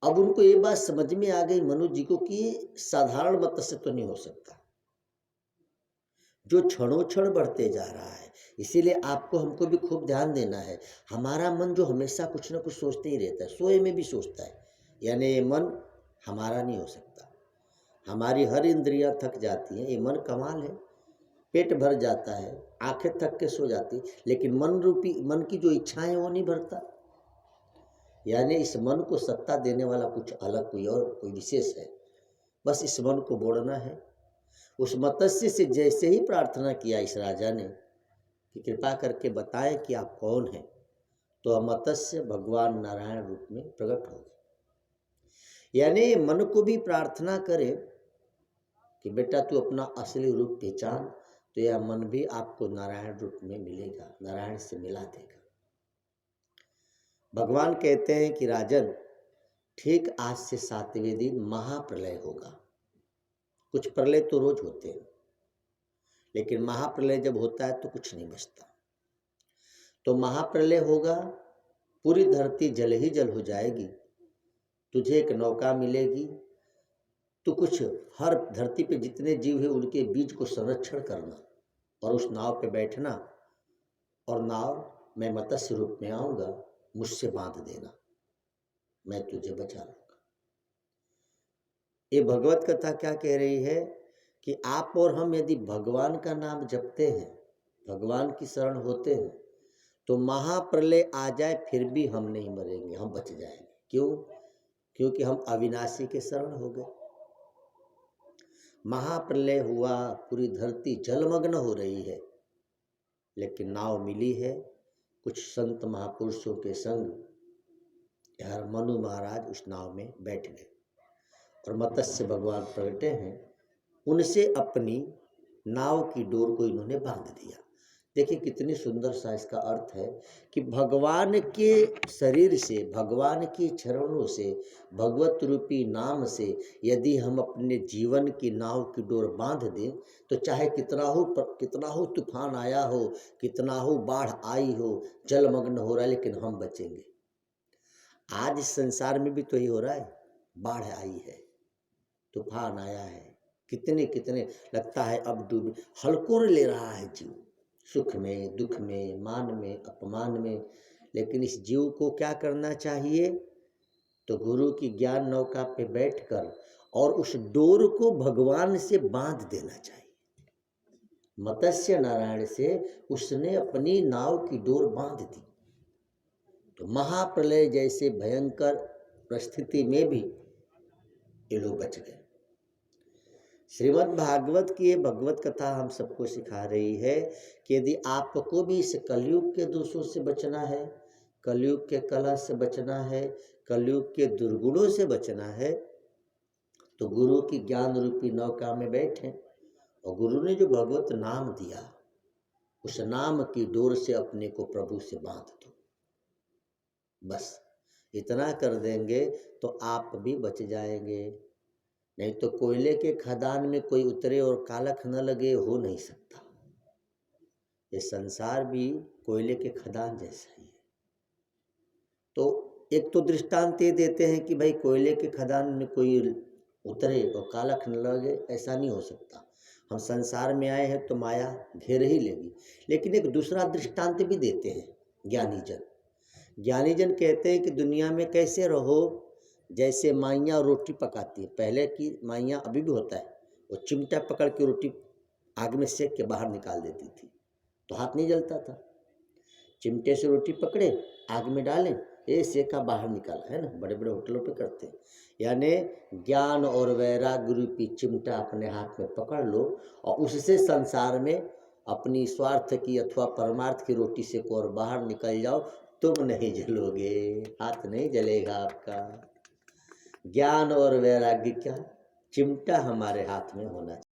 अब उनको ये बात समझ में आ गई मनु जी को कि ये साधारण मत्स्य तो नहीं हो सकता, जो क्षणों क्षण बढ़ते जा रहा है। इसीलिए आपको हमको भी खूब ध्यान देना है। हमारा मन जो हमेशा कुछ ना कुछ सोचते ही रहता है, सोए में भी सोचता है, यानी ये मन हमारा नहीं हो सकता। हमारी हर इंद्रियां थक जाती हैं, ये मन कमाल है, पेट भर जाता है, आंखें थक के सो जाती, लेकिन मन की जो इच्छाएं वो नहीं भरता। यानी इस मन को सत्ता देने वाला कुछ अलग, कोई विशेष है। बस इस मन को बोड़ना है। उस मत्स्य से जैसे ही प्रार्थना किया इस राजा ने कि कृपा करके बताएं कि आप कौन हैं, तो मत्स्य भगवान नारायण रूप में प्रकट हो गए। यानी मन को भी प्रार्थना करे कि बेटा तू अपना असली रूप पहचान, तो यह मन भी आपको नारायण रूप में मिलेगा, नारायण से मिला देगा। भगवान कहते हैं कि राजन, ठीक आज से 7वें दिन महाप्रलय होगा। कुछ प्रलय तो रोज होते हैं, लेकिन महाप्रलय जब होता है तो कुछ नहीं बचता। तो महाप्रलय होगा, पूरी धरती जल ही जल हो जाएगी, तुझे एक नौका मिलेगी, तो कुछ हर धरती पे जितने जीव हैं उनके बीज को संरक्षण करना और उस नाव पे बैठना, और नाव मैं मत्स्य रूप में आऊँगा, मुझसे बांध देना, मैं तुझे बचा लूँगा। ये भगवत कथा क्या कह रही है कि आप और हम यदि भगवान का नाम जपते हैं, भगवान की शरण होते हैं, तो महाप्रलय आ जाए फिर भी हम नहीं मरेंगे, हम बच जाएंगे। क्यों? क्योंकि हम अविनाशी के शरण हो गए। महाप्रलय हुआ, पूरी धरती जलमग्न हो रही है, लेकिन नाव मिली है कुछ संत महापुरुषों के संग। यार मनु महाराज उस नाव में बैठ गए और मत्स्य भगवान प्रगटे हैं, उनसे अपनी नाव की डोर को इन्होंने बांध दिया। देखिए कितनी सुंदर सा इसका अर्थ है कि भगवान के शरीर से, भगवान के चरणों से, भगवत रूपी नाम से यदि हम अपने जीवन की नाव की डोर बांध दें, तो चाहे कितना हो तूफान आया हो, कितना हो बाढ़ आई हो, जलमग्न हो रहा है, लेकिन हम बचेंगे। आज इस संसार में भी तो ही हो रहा है, बाढ़ आई है, तूफान आया है, कितने लगता है अब डूबे, हलकोर ले रहा है जीव, सुख में, दुख में, मान में, अपमान में। लेकिन इस जीव को क्या करना चाहिए? तो गुरु की ज्ञान नौका पे बैठकर और उस डोर को भगवान से बांध देना चाहिए। मत्स्य नारायण से उसने अपनी नाव की डोर बांध दी, तो महाप्रलय जैसे भयंकर परिस्थिति में भी ये लोग बच गए। श्रीमद् भागवत की ये भगवत कथा हम सबको सिखा रही है कि यदि आपको भी इस कलयुग के दोषों से बचना है, कलयुग के कलह से बचना है, कलयुग के दुर्गुणों से बचना है, तो गुरु की ज्ञान रूपी नौका में बैठें और गुरु ने जो भगवत नाम दिया, उस नाम की डोर से अपने को प्रभु से बांध दो। बस इतना कर देंगे तो आप भी बच जाएंगे। नहीं तो कोयले के खदान में कोई उतरे और कालख न लगे, हो नहीं सकता। ये संसार भी कोयले के खदान जैसा ही है। तो एक तो दृष्टांत ये देते हैं कि भाई कोयले के खदान में कोई उतरे और कालख न लगे, ऐसा नहीं हो सकता। हम संसार में आए हैं तो माया घेर ही लेगी। लेकिन एक दूसरा दृष्टांत भी देते हैं ज्ञानीजन कहते हैं कि दुनिया में कैसे रहो, जैसे माइयाँ रोटी पकाती है। पहले की माइयाँ, अभी भी होता है, वो चिमटा पकड़ के रोटी आग में सेक के बाहर निकाल देती थी, तो हाथ नहीं जलता था। चिमटे से रोटी पकड़े, आग में डालें, ये सेका बाहर निकाला, है ना, बड़े बड़े होटलों पे करते हैं। यानी ज्ञान और वैराग्य रूपी चिमटा अपने हाथ में पकड़ लो और उससे संसार में अपनी स्वार्थ की अथवा परमार्थ की रोटी से को और बाहर निकल जाओ, तुम नहीं जलोगे, हाथ नहीं जलेगा आपका। ज्ञान और वैराग्य का चिमटा हमारे हाथ में होना चाहिए।